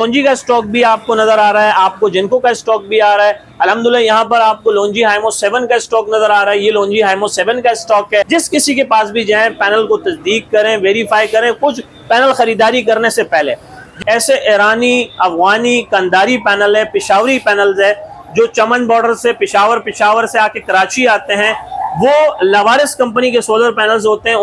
लोंजी का स्टॉक भी आपको नजर आ रहा है, आपको जिनको का स्टॉक भी आ रहा है। अल्हम्दुलिल्लाह यहाँ पर आपको लोंजी हाइमो 7 का स्टॉक नजर आ रहा है। ये लोंजी हाइमो 7 का स्टॉक है। जिस किसी के पास भी जाएं, पैनल को तस्दीक करें, वेरीफाई करें कुछ पैनल खरीदारी करने से पहले। ऐसे ईरानी, अफगानी, कंधारी पैनल है, पिशावरी पैनल्स है जो चमन बॉर्डर से पिशावर से आके कराची आते हैं। वो लवारिस कंपनी के सोलर पैनल्स होते हैं।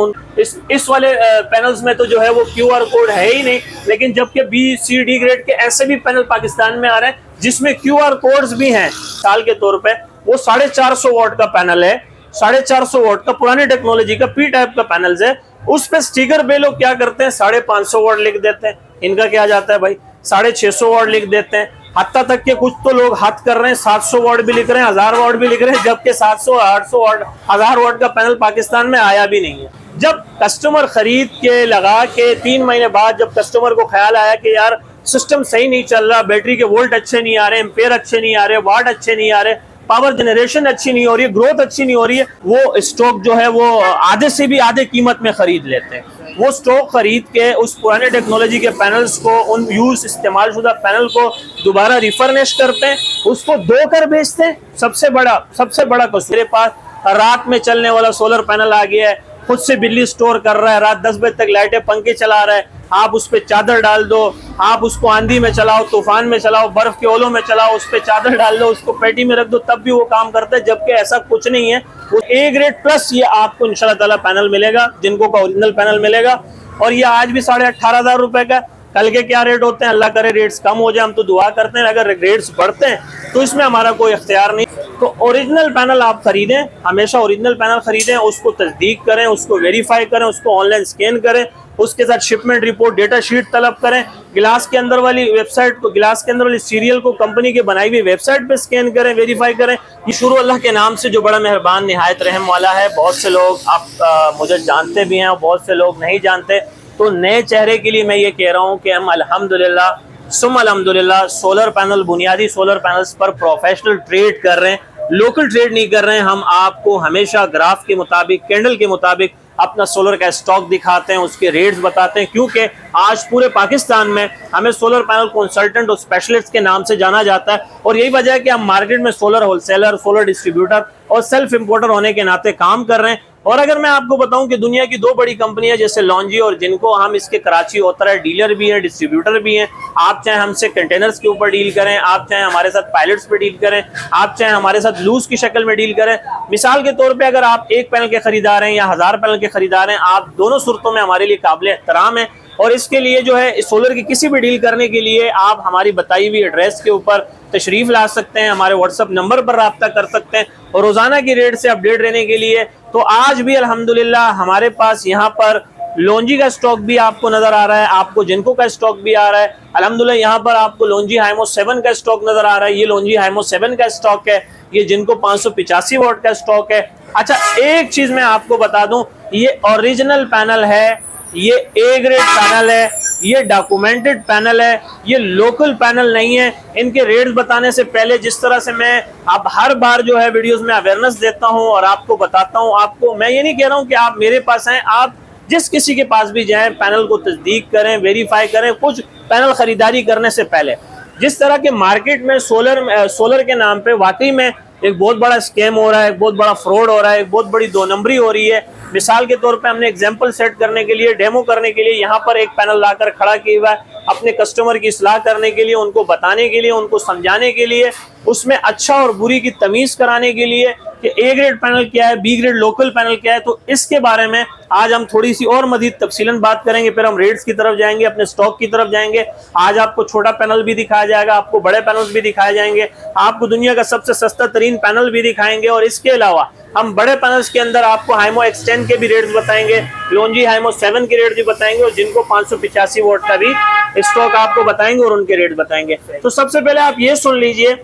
इस वाले पैनल्स में तो जो है वो QR कोड है ही नहीं, लेकिन जबकि B-C-D ग्रेड के ऐसे भी पैनल पाकिस्तान में आ रहे हैं जिसमें QR कोड्स भी हैं। साल के तौर पे वो 450 वाट का पैनल है, 450 वाट का पुरानी टेक्नोलॉजी का P टाइप का पैनल्स है। उस पे स्टिकर पे लोग क्या करते हैं, 550 वाट लिख देते हैं। इनका क्या जाता है भाई, 650 वाट लिख देते हैं। हत्ता तक के कुछ तो लोग हद कर रहे हैं, 700 वाट भी लिख रहे हैं, 1000 वाट भी लिख रहे हैं, जबकि 700, 800 वाट, 1000 वाट का पैनल पाकिस्तान में आया भी नहीं है। जब कस्टमर खरीद के लगा के 3 महीने बाद जब कस्टमर को ख्याल आया कि यार सिस्टम सही नहीं चल रहा, बैटरी के वोल्ट अच्छे नहीं आ रहे, एम्पेयर अच्छे नहीं आ रहे, वाट अच्छे नहीं आ रहे, पावर जनरेशन अच्छी नहीं हो रही है, ग्रोथ अच्छी नहीं हो रही है, वो स्टॉक जो है वो आधे से भी आधे कीमत में खरीद लेते हैं। वो स्टॉक खरीद के उस पुराने टेक्नोलॉजी के पैनल्स को, उन यूज इस्तेमाल शुदा पैनल को दोबारा रिफर्निश करते हैं, उसको धोकर बेचते हैं। सबसे बड़ा कसूर, मेरे पास रात में चलने वाला सोलर पैनल आ गया है, खुद से बिजली स्टोर कर रहा है, रात 10 बजे तक लाइटें पंखे चला रहा है। आप उस पर चादर डाल दो, आप उसको आंधी में चलाओ, तूफान में चलाओ, बर्फ के ओलों में चलाओ, उस पर चादर डाल दो, उसको पेटी में रख दो, तब भी वो काम करता है। जबकि ऐसा कुछ नहीं है। वो A ग्रेड प्लस ये आपको इंशाल्लाह ताला पैनल मिलेगा, जिनको का ओरिजिनल पैनल मिलेगा। और ये आज भी 18,500 रुपए का। कल के क्या रेट होते हैं, अल्लाह करे रेट्स कम हो जाए, हम तो दुआ करते हैं। अगर रेट्स बढ़ते हैं तो इसमें हमारा कोई इख्तियार नहीं। तो ओरिजिनल पैनल आप खरीदें, हमेशा ओरिजिनल पैनल खरीदें, उसको तस्दीक करें, उसको वेरीफाई करें, उसको ऑनलाइन स्कैन करें, उसके साथ शिपमेंट रिपोर्ट, डेटा शीट तलब करें। गिलास के अंदर वाली वेबसाइट को, गिलास के अंदर वाली सीरियल को कंपनी के बनाई हुई वेबसाइट पे स्कैन करें, वेरीफाई करें। ये शुरू अल्लाह के नाम से जो बड़ा मेहरबान निहायत रहम वाला है। बहुत से लोग आप मुझे जानते भी हैं और बहुत से लोग नहीं जानते। तो नए चेहरे के लिए मैं ये कह रहा हूँ कि हम अल्हम्दुलिल्लाह सोलर पैनल, बुनियादी सोलर पैनल्स पर प्रोफेशनल ट्रेड कर रहे हैं, लोकल ट्रेड नहीं कर रहे हैं। हम आपको हमेशा ग्राफ के मुताबिक, कैंडल के मुताबिक अपना सोलर का स्टॉक दिखाते हैं, उसके रेट्स बताते हैं, क्योंकि आज पूरे पाकिस्तान में हमें सोलर पैनल कंसल्टेंट और स्पेशलिस्ट के नाम से जाना जाता है। और यही वजह है कि हम मार्केट में सोलर होलसेलर, सोलर डिस्ट्रीब्यूटर और सेल्फ इंपोर्टर होने के नाते काम कर रहे हैं। और अगर मैं आपको बताऊं कि दुनिया की 2 बड़ी कंपनियां जैसे लॉन्जी और जिनको, हम इसके कराची होता है डीलर भी हैं, डिस्ट्रीब्यूटर भी हैं। आप चाहे हमसे कंटेनर्स के ऊपर डील करें, आप चाहे हमारे साथ पायलट्स पे डील करें, आप चाहे हमारे साथ लूज की शक्ल में डील करें। मिसाल के तौर पे अगर आप 1 पैनल के खरीदार हैं या 1000 पैनल के खरीदार हैं, आप दोनों सूरतों में हमारे लिए काबिल एहतराम है। और इसके लिए जो है सोलर की किसी भी डील करने के लिए आप हमारी बताई हुई एड्रेस के ऊपर तशरीफ ला सकते हैं, हमारे व्हाट्सएप नंबर पर रब्ता कर सकते हैं। और रोजाना की रेट से अपडेट रहने के लिए तो आज भी अल्हम्दुलिल्लाह हमारे पास यहाँ पर लोंजी का स्टॉक भी आपको नजर आ रहा है, आपको जिनको का स्टॉक भी आ रहा है। अल्हम्दुलिल्लाह यहाँ पर आपको लोंजी हाइमो 7 का स्टॉक नजर आ रहा है। ये लोंजी हाइमो 7 का स्टॉक है, ये जिनको 585 वाट का स्टॉक है। अच्छा, एक चीज मैं आपको बता दूं, ये ओरिजिनल पैनल है, ये A ग्रेड पैनल है, ये डॉक्यूमेंटेड पैनल है, ये लोकल पैनल नहीं है। इनके रेट्स बताने से पहले जिस तरह से मैं आप हर बार जो है वीडियोस में अवेयरनेस देता हूं और आपको बताता हूं, आपको मैं ये नहीं कह रहा हूं कि आप मेरे पास आए, आप जिस किसी के पास भी जाएं, पैनल को तस्दीक करें, वेरीफाई करें कुछ पैनल खरीदारी करने से पहले। जिस तरह के मार्केट में सोलर के नाम पे वाकई में एक बहुत बड़ा स्कैम हो रहा है, एक बहुत बड़ा फ्रॉड हो रहा है, एक बहुत बड़ी 2 नंबरी हो रही है। मिसाल के तौर पे हमने एग्जांपल सेट करने के लिए, डेमो करने के लिए यहाँ पर एक पैनल लाकर खड़ा किया हुआ है, अपने कस्टमर की इस्लाह करने के लिए, उनको बताने के लिए, उनको समझाने के लिए, उसमें अच्छा और बुरी की तमीज कराने के लिए कि A ग्रेड पैनल क्या है, B ग्रेड लोकल पैनल क्या है। तो इसके बारे में आज हम थोड़ी सी और मजीद तफसीलन बात करेंगे। फिर हम रेट्स की तरफ जाएंगे, अपने स्टॉक की तरफ जाएंगे। आज आपको छोटा पैनल भी दिखाया जाएगा, आपको बड़े पैनल्स भी दिखाए जाएंगे, आपको दुनिया का सबसे सस्ता तरीन पैनल भी दिखाएंगे। और इसके अलावा हम बड़े पैनल्स के अंदर आपको हाइमो X10 के भी रेट्स बताएंगे, लोंजी हाइमो 7 के रेट भी बताएंगे, और जिनको 585 वाट का भी स्टॉक आपको बताएंगे और उनके रेट बताएंगे। तो सबसे पहले आप ये सुन लीजिए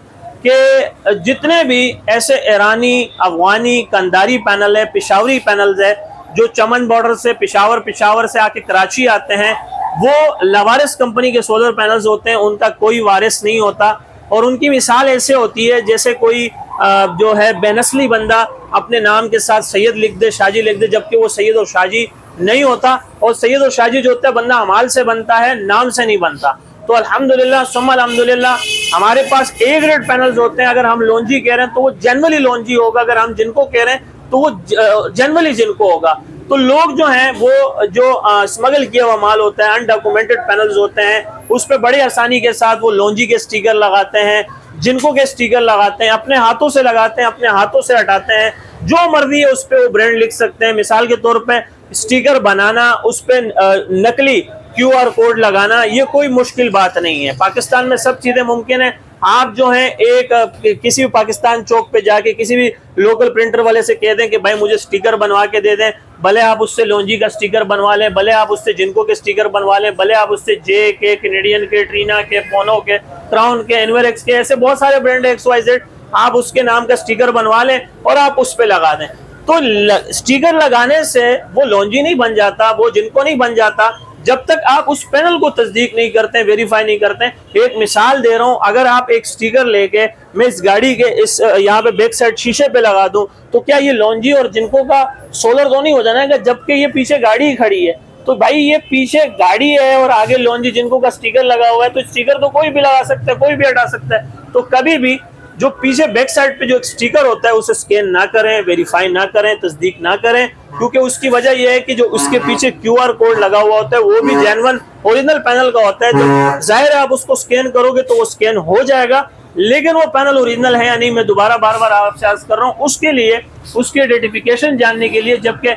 कि जितने भी ऐसे ईरानी, अफगानी, कंधारी पैनल है, पिशावरी पैनल्स है जो चमन बॉर्डर से पिशावर से आके कराची आते हैं, वो लवारिस कंपनी के सोलर पैनल्स होते हैं। उनका कोई वारिस नहीं होता। और उनकी मिसाल ऐसे होती है जैसे कोई जो है बेनस्ली बंदा अपने नाम के साथ सैयद लिख दे, शाजी लिख दे, जबकि वो सैयद और शाजी नहीं होता। और सैयद और शाजी जो होता है बंदा अमाल से बनता है, नाम से नहीं बनता। तो अल्हम्दुलिल्लाह सुम्मा अल्हम्दुलिल्लाह हमारे पास ए ग्रेड पैनल्स होते हैं। अगर हम लॉन्जी कह रहे हैं तो वो जनरली लॉन्जी होगा, अगर हम जिनको कह रहे हैं तो वो जनरली जिनको होगा। तो लोग जो हैं वो जो स्मगल किया हुआ माल होता है, अनडॉक्यूमेंटेड पैनल्स होते हैं, उस पर बड़े आसानी के साथ वो लॉन्जी के स्टिकर लगाते हैं, जिनको के स्टिकर लगाते हैं, अपने हाथों से लगाते हैं, अपने हाथों से हटाते हैं, जो मर्जी है उस पर वो ब्रांड लिख सकते हैं। मिसाल के तौर पे स्टिकर बनाना, उस पर नकली QR कोड लगाना, ये कोई मुश्किल बात नहीं है। पाकिस्तान में सब चीजें मुमकिन है। आप जो है एक किसी भी पाकिस्तान चौक पे जाके किसी भी लोकल प्रिंटर वाले से कह दें कि भाई मुझे स्टिकर बनवा के दे दें, भले आप उससे लॉन्जी का स्टिकर बनवा लें, भले आप उससे जिनको के स्टिकर बनवा लें, भले आप उससे जे के, कैनेडियन के, ट्रीना के, पोनो के, क्राउन के, एनवेरेक्स के, ऐसे बहुत सारे ब्रांड XYZ, आप उसके नाम का स्टिकर बनवा लें और आप उस पर लगा दें। तो स्टिकर लगाने से वो लॉन्जी नहीं बन जाता, वो जिनको नहीं बन जाता, जब तक आप उस पैनल को तस्दीक नहीं करते, वेरीफाई नहीं करते। एक मिसाल दे रहा हूं, अगर आप एक स्टिकर लेके मैं इस गाड़ी के इस यहाँ पे बैक साइड शीशे पे लगा दूं, तो क्या ये लॉन्जी और जिनको का सोलर तो नहीं हो जाएगा, जबकि ये पीछे गाड़ी ही खड़ी है। तो भाई ये पीछे गाड़ी है और आगे लॉन्जी जिनको का स्टिकर लगा हुआ है, तो स्टिकर तो कोई भी लगा सकता है, कोई भी हटा सकता है। तो कभी भी जो पीछे बैक साइड पे जो एक स्टिकर होता है उसे स्कैन ना करें, वेरीफाई ना करें, तस्दीक ना करें, क्योंकि उसकी वजह यह है कि जो उसके पीछे QR कोड लगा हुआ होता है वो भी जेन्युइन ओरिजिनल पैनल का होता है। जो जाहिर है आप उसको स्कैन करोगे तो वो स्कैन हो जाएगा, लेकिन वो पैनल ओरिजिनल है या नहीं, मैं दोबारा बार बार आपसे अर्ज कर रहा हूँ। उसके लिए उसकी आइडेंटिफिकेशन जानने के लिए, जबकि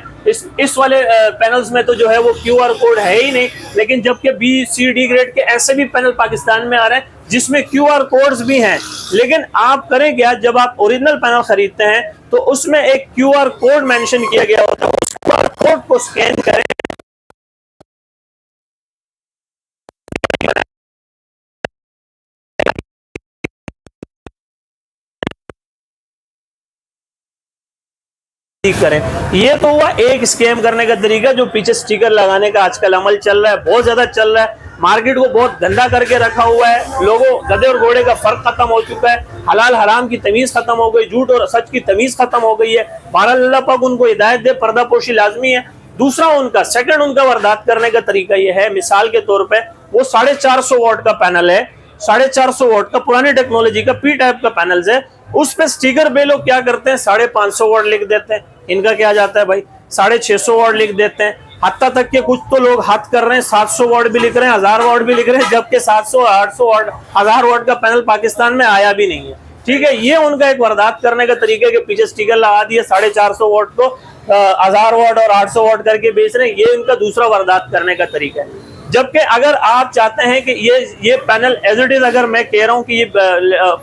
इस वाले पैनल्स में तो जो है वो QR कोड है ही नहीं, लेकिन जबकि B, C, D ग्रेड के ऐसे भी पैनल पाकिस्तान में आ रहे हैं जिसमें QR कोड्स भी हैं। लेकिन आप करें क्या, जब आप ओरिजिनल पैनल खरीदते हैं तो उसमें एक QR कोड मेंशन किया गया होता है, उस QR कोड को स्कैन करें। करें। ये तो हुआ एक स्कैम करने का तरीका, जो पीछे स्टिकर लगाने का आजकल अमल चल रहा है, बहुत ज्यादा चल रहा है। मार्केट को बहुत गंदा करके रखा हुआ है, लोगों गधे और घोड़े का फर्क खत्म हो चुका है, हलाल हराम की तमीज खत्म हो गई, झूठ और सच की तमीज खत्म हो गई है। बहरहाल अल्लाह पाक उनको हिदायत दे, पर्दापोशी लाजमी है। दूसरा उनका सेकंड उनका वारदात करने का तरीका यह है, मिसाल के तौर पर वो 450 वॉट का पैनल है, 450 वॉट का पुरानी टेक्नोलॉजी का P टाइप का पैनल है, उस पे स्टिकर पे लोग क्या करते हैं 550 वॉट लिख देते हैं। इनका क्या जाता है भाई, 650 वॉट लिख देते हैं। हत्ता तक के कुछ तो लोग हद कर रहे हैं 700 वॉट भी लिख रहे हैं, 1000 वॉट भी लिख रहे हैं, जबकि 700, 800 वॉट, 1000 वॉट का पैनल पाकिस्तान में आया भी नहीं है। ठीक है, ये उनका एक वारदात करने का तरीका है कि पीछे स्टिकर लगा दिए 450 वॉट को 1000 वॉट और 800 वॉट करके बेच रहे हैं। ये इनका दूसरा वारदात करने का तरीका है। जबकि अगर आप चाहते हैं कि ये पैनल एज इट इज, अगर मैं कह रहा हूं कि ये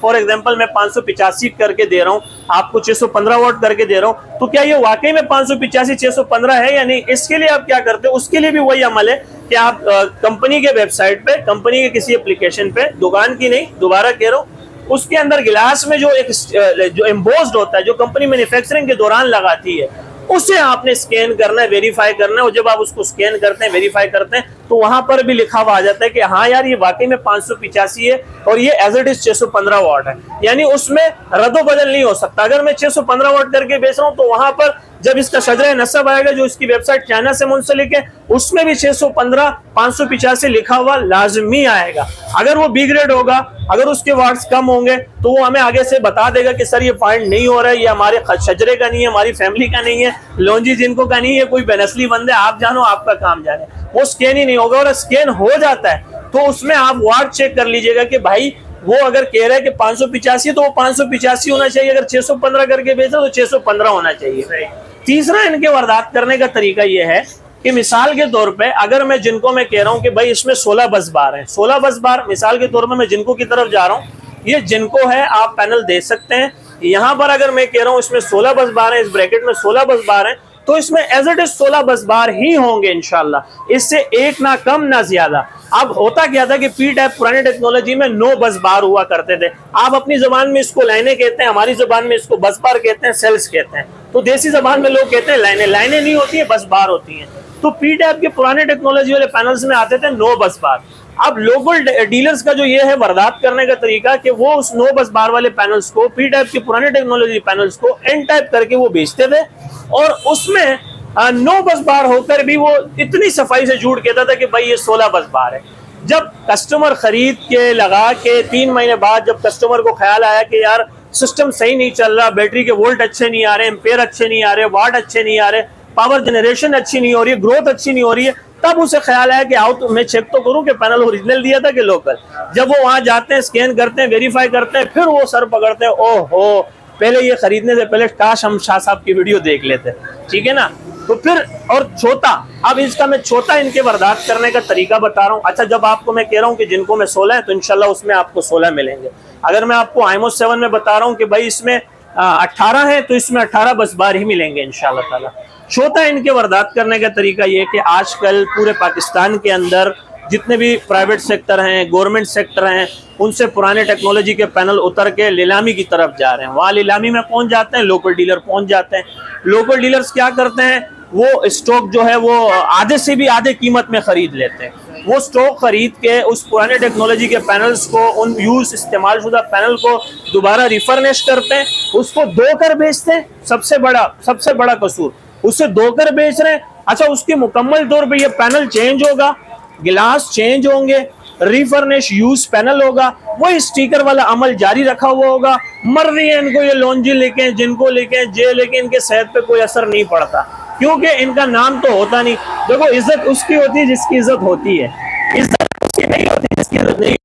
फॉर एग्जांपल मैं 585 करके दे रहा हूं, आपको 615 वॉट करके दे रहा हूं, तो क्या ये वाकई में 585 615 है या नहीं? इसके लिए आप क्या करते हो, उसके लिए भी वही अमल है कि आप कंपनी के वेबसाइट पे, कंपनी के किसी एप्लीकेशन पे, दुकान की नहीं, दोबारा कह रहा हूं, उसके अंदर गिलास में जो एम्बोस्ड होता है, जो कंपनी मैन्युफैक्चरिंग के दौरान लगाती है, उसे आपने स्कैन करना है, वेरीफाई करना है। और जब आप उसको स्कैन करते हैं, वेरीफाई करते हैं, तो वहां पर भी लिखा हुआ आ जाता है कि हाँ यार ये वाकई में 585 है और ये एज इट इज 615 वॉट है, यानी उसमें रद्दो बदल नहीं हो सकता। अगर मैं 615 वॉट करके बेच रहा हूं तो वहां पर जब इसका शजरा नसब आएगा, जो इसकी वेबसाइट चाइना से मुंसलिक है, उसमें भी 615 585 लिखा हुआ लाजमी आएगा। अगर वो B ग्रेड होगा, अगर उसके वाट्स कम होंगे, तो वो हमें आगे से बता देगा कि सर ये फाइंड नहीं हो रहा है, ये हमारे शजरे का नहीं है, हमारी फैमिली का नहीं है, लॉन्जी जिनको का नहीं है, कोई बेनस्ली बंदे, आप जानो आपका काम जाने। वो स्कैन ही नहीं होगा, और स्कैन हो जाता है तो उसमें आप वाट चेक कर लीजिएगा कि भाई वो अगर कह रहा है कि 585 तो वो 585 होना चाहिए, अगर 615 करके बेचा तो 615 होना चाहिए। तीसरा इनके वारदात करने का तरीका यह है कि मिसाल के तौर पे अगर मैं जिनको मैं कह रहा हूं कि भाई इसमें 16 बस बार है, 16 बस बार, मिसाल के तौर पे मैं जिनको की तरफ जा रहा हूं, ये जिनको है, आप पैनल दे सकते हैं। यहां पर अगर मैं कह रहा हूं इसमें 16 बस बार है, इस ब्रैकेट में 16 बस बार है, तो इसमें एज इट इज 16 बस बार ही होंगे इंशाल्लाह, इससे एक ना कम ना ज्यादा। अब होता क्या था कि P टाइप पुरानी टेक्नोलॉजी में 9 बस बार हुआ करते थे। आप अपनी जबान में इसको लाइनें कहते हैं, हमारी जबान में इसको बस बार कहते हैं, सेल्स कहते हैं। तो देसी जबान में लोग कहते हैं लाइनें, लाइनें नहीं होती है, बस बार होती हैं। तो P टाइप के पुराने टेक्नोलॉजी वाले पैनल्स में आते थे 9 बस बार। अब लोकल डीलर्स का जो ये है वारदात करने का तरीका कि वो उस 9 बस बार वाले पैनल्स को, P टाइप के पुराने टेक्नोलॉजी पैनल्स को N टाइप करके वो बेचते थे, और उसमें 9 बस बार होकर भी वो इतनी सफाई से झूठ कहता था कि भाई ये 16 बस बार है। जब कस्टमर खरीद के लगा के 3 महीने बाद जब कस्टमर को ख्याल आया कि यार सिस्टम सही नहीं चल रहा, बैटरी के वोल्ट अच्छे नहीं आ रहे, एम्पेयर अच्छे नहीं आ रहे, वाट अच्छे नहीं आ रहे, पावर जनरेशन अच्छी नहीं हो रही है, ग्रोथ अच्छी नहीं हो रही है, तब उसे ख्याल आया कि आओ तो मैं चेक तो करूं कि पैनल ओरिजिनल दिया था कि लोकल। जब वो वहां जाते हैं, स्कैन करते हैं, वेरीफाई करते हैं, फिर वो सर पकड़ते हैं, ओहो पहले ये खरीदने से पहले काश हम शाह साहब की वीडियो देख लेते। ठीक है ना। तो फिर और चौथा, अब इसका मैं चौथा इनके वारदात करने का तरीका बता रहा हूँ। अच्छा, जब आपको मैं कह रहा हूँ कि जिनको में 16 है तो इंशाल्लाह उसमें आपको 16 मिलेंगे। अगर मैं आपको आईमो 7 में बता रहा हूँ कि भाई इसमें 18 है तो इसमें 18 बस बार ही मिलेंगे इंशाल्लाह ताला। चौथा इनके वारदात करने का तरीका ये कि आजकल पूरे पाकिस्तान के अंदर जितने भी प्राइवेट सेक्टर हैं, गवर्नमेंट सेक्टर हैं, उनसे पुराने टेक्नोलॉजी के पैनल उतर के नीलामी की तरफ जा रहे हैं। वहाँ नीलामी में पहुंच जाते हैं, लोकल डीलर पहुंच जाते हैं। लोकल डीलर्स क्या करते हैं, वो स्टॉक जो है वो आधे से भी आधे कीमत में खरीद लेते हैं। वो स्टॉक खरीद के उस पुराने टेक्नोलॉजी के पैनल्स को, उन यूज इस्तेमाल शुदा पैनल को दोबारा रिफर्निश करते हैं, उसको धोकर बेचते हैं। सबसे बड़ा कसूर, उससे धोकर बेच रहे हैं। अच्छा, उसकी मुकम्मल तौर पे ये पैनल चेंज होगा, गिलास चेंज होंगे, रिफर्निश यूज पैनल होगा, वो स्टिकर वाला अमल जारी रखा हुआ होगा। मर रही है इनको ये लॉन्जी लेके, जिनको लेके जे लेके इनके सेहत पे कोई असर नहीं पड़ता, क्योंकि इनका नाम तो होता नहीं। देखो, इज्जत उसकी होती है जिसकी इज्जत होती है, इज्जत उसकी नहीं होती जिसकी इज्जत नहीं।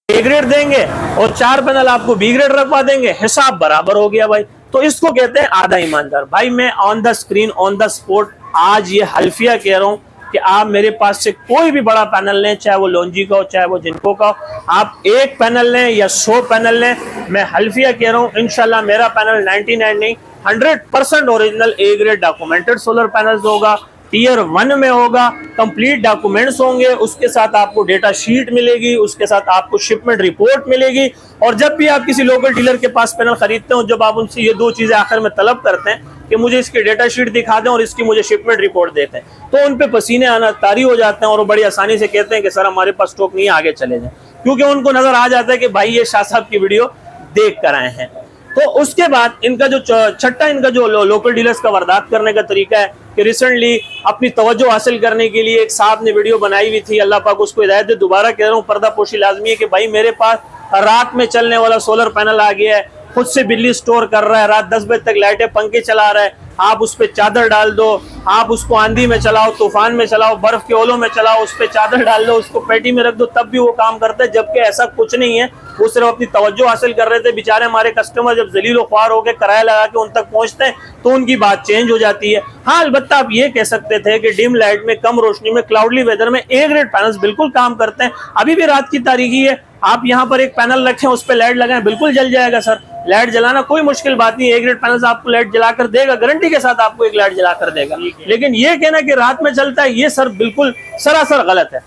ए ग्रेड देंगे और 4 पैनल आपको बी ग्रेड रखवा देंगे, हिसाब बराबर हो गया भाई। तो इसको कहते हैं आधा ईमानदार। भाई मैं on the screen, on the spot आज ये हल्फिया कह रहा हूँ कि आप मेरे पास से कोई भी बड़ा पैनल लें, चाहे वो लॉन्जी का हो, चाहे वो जिनको का हो, आप 1 पैनल लें या 100 पैनल लें, मैं हल्फिया कह रहा हूँ इंशाल्लाह मेरा पैनल 99 नहीं 100% original A grade documented solar panels होगा, टीयर 1 में होगा, कंप्लीट डॉक्यूमेंट्स होंगे, उसके साथ आपको डेटा शीट मिलेगी, उसके साथ आपको शिपमेंट रिपोर्ट मिलेगी। और जब भी आप किसी लोकल डीलर के पास पैनल खरीदते हो, जब आप उनसे ये 2 चीजें आखिर में तलब करते हैं कि मुझे इसकी डेटा शीट दिखा दें और इसकी मुझे शिपमेंट रिपोर्ट देते हैं, तो उन पे पसीने आना तारी हो जाते हैं और वो बड़ी आसानी से कहते हैं कि सर हमारे पास स्टॉक नहीं, आगे चले जाए, क्योंकि उनको नजर आ जाता है कि भाई ये शाह साहब की वीडियो देख कर आए हैं। तो उसके बाद इनका जो छठा इनका जो लोकल डीलर्स का वारदात करने का तरीका है कि रिसेंटली अपनी तवज्जो हासिल करने के लिए एक साहब ने वीडियो बनाई हुई थी, अल्लाह पाक उसको हिदायत दे। दोबारा कह रहा हूँ, पर्दा पोशी लाजमी है कि भाई मेरे पास रात में चलने वाला सोलर पैनल आ गया है, खुद से बिजली स्टोर कर रहा है, रात 10 बजे तक लाइटें पंखे चला रहा है, आप उस पर चादर डाल दो, आप उसको आंधी में चलाओ, तूफान में चलाओ, बर्फ के ओलों में चलाओ, उस पर चादर डाल दो, उसको पेटी में रख दो, तब भी वो काम करता है। जबकि ऐसा कुछ नहीं है, वो सिर्फ अपनी तवज्जो हासिल कर रहे थे। बेचारे हमारे कस्टमर जब जलीलो ख्वार होकर किराया लगा के उन तक पहुंचते हैं तो उनकी बात चेंज हो जाती है। हाँ, अलबत्ता आप ये कह सकते थे कि डिम लाइट में, कम रोशनी में, क्लाउडली वेदर में ए ग्रेड पैनल्स बिल्कुल काम करते हैं। अभी भी रात की तारीखी है, आप यहाँ पर एक पैनल रखें, उस पर लाइट लगाएं, बिल्कुल जल जाएगा सर। लाइट जलाना कोई मुश्किल बात नहीं, ए ग्रेड पैनल्स आपको लाइट जलाकर देगा, गारंटी के साथ आपको एक लाइट जलाकर देगा। लेकिन ये कहना कि रात में चलता है, ये सर बिल्कुल सरासर गलत है।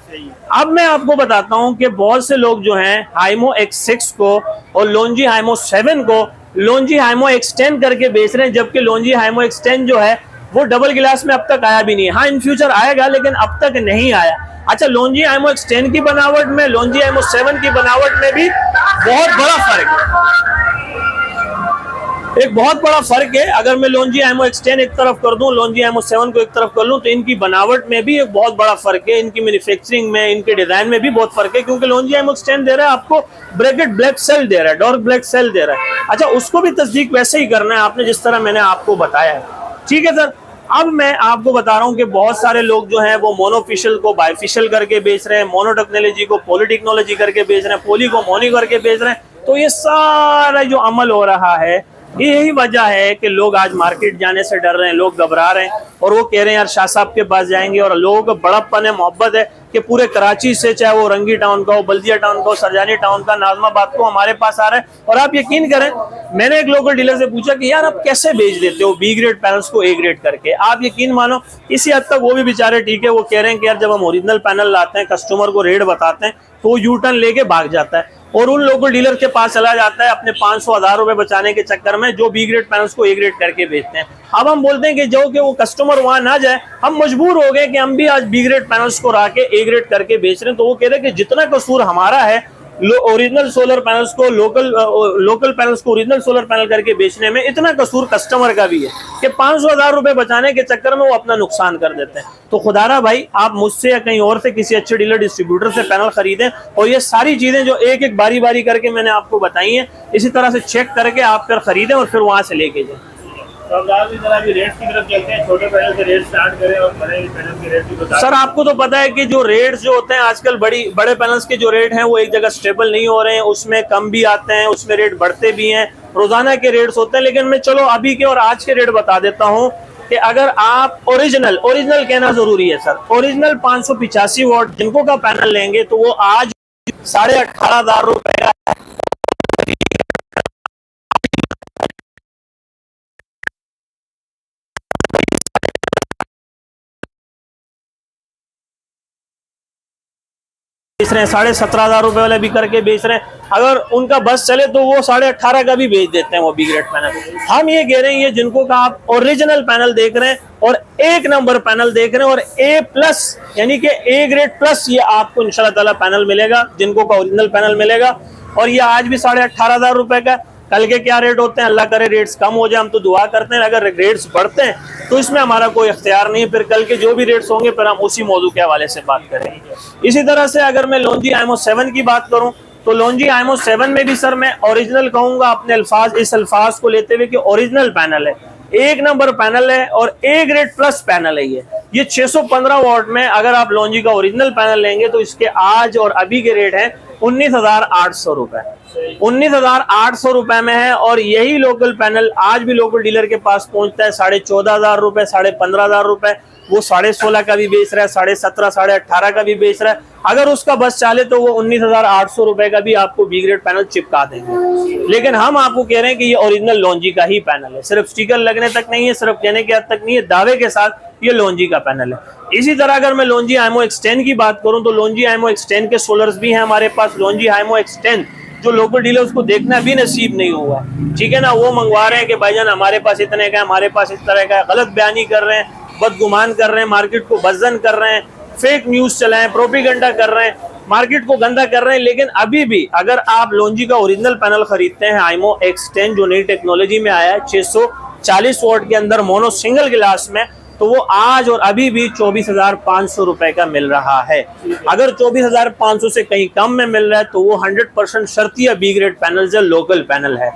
अब मैं आपको बताता हूं कि बहुत से लोग जो हैं हाइमो X6 को और लॉन्जी हाइमो 7 को लॉन्जी हाइमो X10 करके बेच रहे हैं, जबकि लॉन्जी हाइमो X10 जो है वो डबल गिलास में अब तक आया भी नहीं है। हाँ, इन फ्यूचर आएगा, लेकिन अब तक नहीं आया। अच्छा, लॉन्जी हाइमो X10 की बनावट में, लॉन्जी हाइमो 7 की बनावट में भी बहुत बड़ा फर्क है, एक बहुत बड़ा फर्क है। अगर मैं लॉन्जी हाइमो X10 एक तरफ कर दूं, लॉन्जी हाइमो 7 को एक तरफ कर लूं, तो इनकी बनावट में भी एक बहुत बड़ा फर्क है, इनकी मैन्युफैक्चरिंग में, इनके डिजाइन में भी बहुत फर्क है। क्योंकि लॉन्जी हाइमो X10 दे रहा है आपको ब्रैकेट ब्लैक सेल दे रहा है, डार्क ब्लैक सेल दे रहा है। अच्छा, उसको भी तस्दीक वैसे ही करना है आपने जिस तरह मैंने आपको बताया है। ठीक है सर। अब मैं आपको बता रहा हूं कि बहुत सारे लोग जो हैं वो मोनोफिशियल को बाइफिशियल करके बेच रहे हैं, मोनो टेक्नोलॉजी को पॉली टेक्नोलॉजी करके बेच रहे हैं, पॉली को मोनी करके बेच रहे हैं। तो ये सारा जो अमल हो रहा है, यही वजह है कि लोग आज मार्केट जाने से डर रहे हैं, लोग घबरा रहे हैं और वो कह रहे हैं यार शाह साहब के पास जाएंगे, और लोगों का बड़प्पन है, मोहब्बत है, कि पूरे कराची से, चाहे वो रंगी टाउन का हो, बल्दिया टाउन का हो, सरजानी टाउन का, नाजमाबाद को, हमारे पास आ रहा है। और आप यकीन करें, मैंने एक लोकल डीलर से पूछा कि यार आप कैसे बेच देते हो बी ग्रेड पैनल्स को ए ग्रेड करके। आप यकीन मानो इसी हद तक वो भी बेचारे ठीक है, वो कह रहे हैं कि यार जब हम ओरिजिनल पैनल लाते हैं, कस्टमर को रेट बताते हैं, तो वो यू टर्न लेके भाग जाता है और उन लोकल डीलर के पास चला जाता है अपने 500-1000 रुपए बचाने के चक्कर में, जो बी ग्रेड पैनल्स को ए ग्रेड करके बेचते हैं। अब हम बोलते हैं कि जो कि वो कस्टमर वहां ना जाए, हम मजबूर हो गए कि हम भी आज बी ग्रेड पैनल्स को ला के ए ग्रेड करके बेच रहे हैं। तो वो कह रहे हैं कि जितना कसूर हमारा है ओरिजिनल सोलर पैनल्स को लोकल पैनल्स को ओरिजिनल सोलर पैनल करके बेचने में, इतना कसूर कस्टमर का भी है कि 500-1000 रुपए बचाने के चक्कर में वो अपना नुकसान कर देते हैं। तो खुदारा भाई, आप मुझसे या कहीं और से किसी अच्छे डीलर डिस्ट्रीब्यूटर से पैनल खरीदें और ये सारी चीजें जो एक एक बारी बारी करके मैंने आपको बताई हैं, इसी तरह से चेक करके आप फिर खरीदें और फिर वहां से लेके जाएं। तो अभी रेट्स की तरफ चलते हैं, छोटे पैनल से रेट स्टार्ट करें और बड़े पैनल के रेट भी बता। सर आपको तो पता है कि जो रेट्स जो होते हैं आजकल, बड़े पैनल्स के जो रेट हैं वो एक जगह स्टेबल नहीं हो रहे हैं, उसमें कम भी आते हैं, उसमें रेट बढ़ते भी हैं, रोजाना के रेट्स होते हैं। लेकिन मैं चलो अभी के और आज के रेट बता देता हूँ कि अगर आप ओरिजिनल कहना जरूरी है सर, ओरिजिनल 585 वॉट जिनको का पैनल लेंगे तो वो आज 18,500 रुपए का बेच रहे हैं, 17,500 रुपए वाले भी करके बेच रहे हैं। अगर उनका बस चले तो वो 18,500 का भी बेच देते हैं वो बी ग्रेड पैनल। हम ये कह रहे हैं, ये जिनको का आप ओरिजिनल पैनल देख रहे हैं और एक नंबर पैनल देख रहे हैं और ए प्लस यानी कि ए ग्रेड प्लस, ये आपको इंशाल्लाह ताला पैनल मिलेगा, जिनको का ओरिजिनल पैनल मिलेगा। और ये आज भी 18,500 रुपए का, कल के क्या रेट होते हैं अल्लाह करे रेट्स कम हो जाए, हम तो दुआ करते हैं। अगर रेट्स बढ़ते हैं तो इसमें हमारा कोई इख्तियार नहीं, फिर कल के जो भी रेट्स होंगे फिर हम उसी मौजू के हवाले से बात करेंगे। इसी तरह से अगर मैं लोंजी आईमो 7 की बात करूं तो लोंजी आईमो 7 में भी सर मैं ओरिजिनल कहूंगा अपने अल्फाज, इस अल्फाज को लेते हुए कि ओरिजिनल पैनल है, एक नंबर पैनल है और ए ग्रेड प्लस पैनल है। ये 615 वॉट में अगर आप लोंजी का ओरिजिनल पैनल लेंगे तो इसके आज और अभी के रेट हैं 19,800 रुपए, 19,800 रुपए में है। और यही लोकल पैनल आज भी लोकल डीलर के पास पहुंचता है 14,500 रुपए, 15,500 रुपए, वो 16,500 का भी बेच रहा है, 17,500, 18,500 का भी बेच रहा है। अगर उसका बस चाले तो वो 19,800 रुपए का भी आपको बी ग्रेड पैनल चिपका देंगे। लेकिन हम आपको कह रहे हैं कि ये ओरिजिनल लोंजी का ही पैनल है, सिर्फ स्टिकर लगने तक नहीं है, सिर्फ कहने के हद तक नहीं है, दावे के साथ ये लोंजी का पैनल है। इसी तरह अगर मैं लोंजी आईमो X10 की बात करूं तो लोंजी आईमो X10 के सोलर्स भी हैं हमारे पास। लोंजी आईमो X10 जो लोकल डीलर उसको देखना भी नसीब नहीं हुआ, ठीक है ना, वो मंगवा रहे हैं कि भाईजान हमारे पास इतने का है, हमारे पास इस तरह का है, गलत बयानी कर रहे हैं, बदगुमान कर रहे हैं, मार्केट को बज़न कर रहे हैं, फेक न्यूज चलाएं, प्रोपेगेंडा कर रहे हैं, मार्केट को गंदा कर रहे हैं। लेकिन अभी भी अगर आप लोंजी का ओरिजिनल पैनल खरीदते हैं आईमो X10 जो नई टेक्नोलॉजी में आया है 640 वॉट के अंदर मोनो सिंगल गिलास में, तो वो आज और अभी भी 24,500 रुपए का मिल रहा है। अगर 24,500 से कहीं कम में मिल रहा है तो वो 100% शर्तिया बी ग्रेड पैनल है, लोकल पैनल है।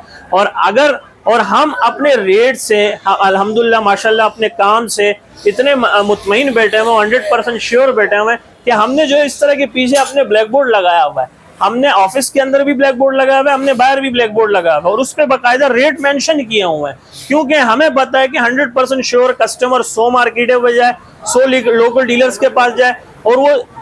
और हम अपने रेट से अल्हम्दुलिल्लाह माशाल्लाह अपने काम से इतने मुतमईन बैठे हुए, 100% श्योर बैठे हुए कि हमने जो इस तरह के पीछे अपने ब्लैक बोर्ड लगाया हुआ है, हमने ऑफिस के अंदर भी ब्लैक बोर्ड लगाया हुआ है, हमने बाहर भी ब्लैक बोर्ड लगाया हुआ है और उस पर बाकायदा रेट मेंशन किए हुए हैं, क्योंकि हमें पता है कि 100% श्योर कस्टमर 100 मार्केटें बजाए 100 लोकल डीलर्स के पास जाए और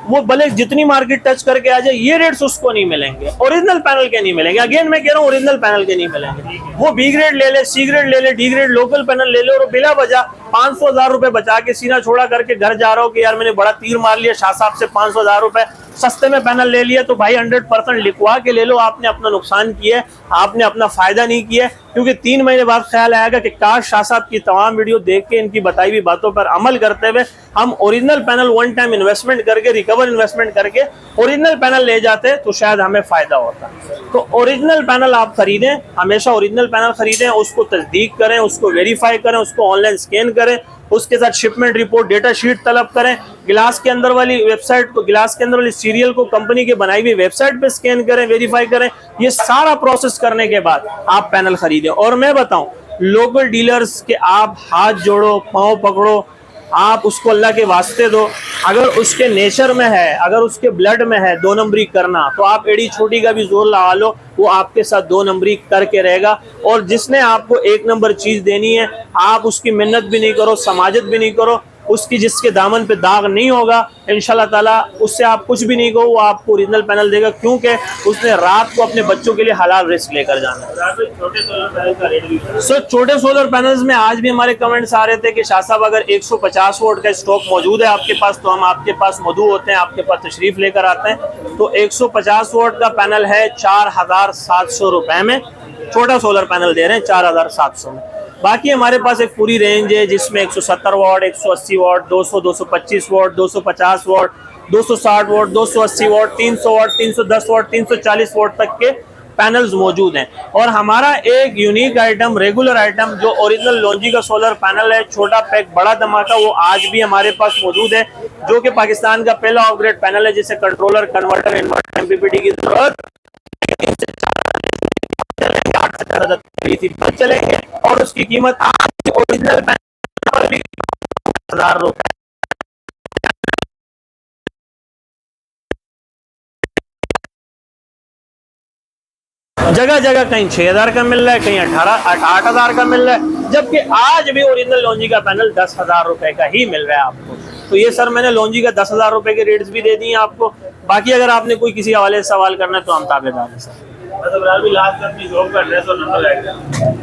वो भले जितनी मार्केट टच करके आ जाए, ये रेट्स उसको नहीं मिलेंगे, ओरिजिनल पैनल के नहीं मिलेंगे। अगेन मैं कह रहा हूँ ओरिजिनल पैनल के नहीं मिलेंगे। वो बी ग्रेड ले ले, सी ग्रेड ले ले, डी ग्रेड लोकल पैनल ले ले और बिला वजह 500,000 रुपए बचा के सीना छोड़ा करके घर जा रहा हो कि यार मैंने बड़ा तीर मार लिया, शाह साहब से 500,000 रुपए सस्ते में पैनल ले लिया, तो भाई 100% लिखवा के ले लो, आपने अपना नुकसान किया है, आपने अपना फायदा नहीं किया। क्योंकि 3 महीने बाद ख्याल आएगा कि काश शाह साहब की तमाम वीडियो देख के इनकी बताई हुई बातों पर अमल करते हुए हम original panel one time investment करके, रिकवर इन्वेस्टमेंट करके ओरिजिनल पैनल ले जाते तो शायद हमें फायदा होता। तो ओरिजिनल पैनल आप खरीदें, हमेशा ओरिजिनल पैनल खरीदें, उसको तस्दीक करें, उसको वेरीफाई करें, उसको ऑनलाइन स्कैन करें, उसके साथ शिपमेंट रिपोर्ट डेटा शीट तलब करें, गिलास के अंदर वाली वेबसाइट को, गिलास के अंदर वाली सीरियल को कंपनी की बनाई हुई वेबसाइट पे स्कैन करें, वेरीफाई करें। ये सारा प्रोसेस करने के बाद आप पैनल खरीदें। और मैं बताऊं लोकल डीलर्स के आप हाथ जोड़ो, पांव पकड़ो, आप उसको अल्लाह के वास्ते दो। अगर उसके नेचर में है, अगर उसके ब्लड में है 2 नंबरी करना, तो आप एड़ी छोटी का भी जोर लगा लो, वो आपके साथ 2 नंबरी करके रहेगा। और जिसने आपको 1 नंबर चीज देनी है, आप उसकी मेहनत भी नहीं करो, समाजत भी नहीं करो, उसकी जिसके दामन पे दाग नहीं होगा इंशाल्लाह ताला, उससे आप कुछ भी नहीं कहो, वो आपको ओरिजिनल पैनल देगा, क्योंकि उसने रात को अपने बच्चों के लिए हलाल रिस्क लेकर जाना है। छोटे सोलर पैनल का रेट भी छोटे सोलर पैनल्स में आज भी हमारे कमेंट्स आ रहे थे कि शाह साहब अगर 150 वोट का स्टॉक मौजूद है आपके पास तो हम आपके पास मौजूद होते हैं, आपके पास तशरीफ लेकर आते हैं। तो 150 वोट का पैनल है 4700 रुपए में, छोटा सोलर पैनल दे रहे हैं 4700 में। बाकी हमारे पास एक पूरी रेंज है जिसमें 170 वाट, 180 वाट, 200, 225 वाट, 250 वाट, 260 वाट, 280 वाट, 300 वाट, 310 वाट, 340 वाट तक के पैनल्स मौजूद हैं। और हमारा एक यूनिक आइटम, रेगुलर आइटम जो ओरिजिनल लोंजी का सोलर पैनल है, छोटा पैक बड़ा धमाका, वो आज भी हमारे पास मौजूद है, जो कि पाकिस्तान का पहला अपग्रेड पैनल है जिसे कंट्रोलर, कन्वर्टर, इन्वर्टर, एमपीपीटी की जरूरत चलेंगे। और उसकी कीमत ओरिजिनल पैनल भी 1000 रुपए। जगह जगह कहीं 6000 का मिल रहा है, कहीं 8000 का मिल रहा है, जबकि आज भी ओरिजिनल लोंजी का पैनल 10,000 रुपए का ही मिल रहा है आपको। तो ये सर मैंने लोंजी का 10,000 रुपए के रेट्स भी दे दिए आपको। बाकी अगर आपने कोई किसी हवाले से सवाल करना है तो हम ताबेदार हैं सर।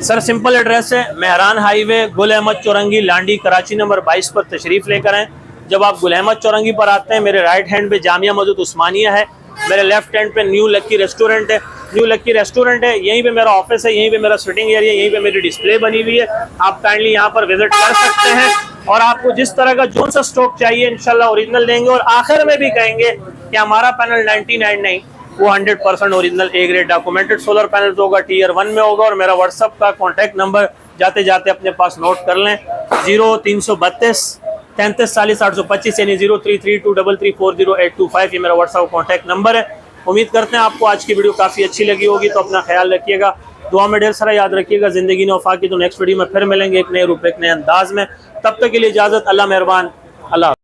सर सिंपल एड्रेस है, मेहरान हाईवे, गुल अहमद चौरंगी, लांडी, कराची नंबर 22 पर तशरीफ लेकर आए। जब आप गुल अहमद चौरंगी पर आते हैं, मेरे राइट हैंड पे जामिया मस्जिद उस्मानिया है, मेरे लेफ्ट हैंड पे न्यू लक्की रेस्टोरेंट है। न्यू लक्की रेस्टोरेंट है, यहीं पे मेरा ऑफिस है, यहीं पे मेरा सिटिंग एरिया, यहीं पे मेरी डिस्प्ले बनी हुई है। आप काइंडली यहाँ पर विजिट कर सकते हैं और आपको जिस तरह का जो सा स्टॉक चाहिए इंशाल्लाह ओरिजिनल देंगे। और आखिर में भी कहेंगे कि हमारा पैनल 99 नहीं, वो 100% original A grade documented solar panel होगा, टियर 1 में होगा। और मेरा व्हाट्सअप का कॉन्टैक्ट नंबर जाते जाते अपने पास नोट कर लें, 0332 33 40 825 यानी 0332334085। ये मेरा व्हाट्सअप कॉन्टैक्ट नंबर है। उम्मीद करते हैं आपको आज की वीडियो काफ़ी अच्छी लगी होगी, तो अपना ख्याल रखिएगा, दुआ में ढेर सारा याद रखिएगा। ज़िंदगी ने वफा की। तो नेक्स्ट वीडियो में फिर मिलेंगे एक नए रूप, एक नए अंदाज में। तब तक के लिए इजाज़त, अल्लाह मेहरबान, अल्लाह।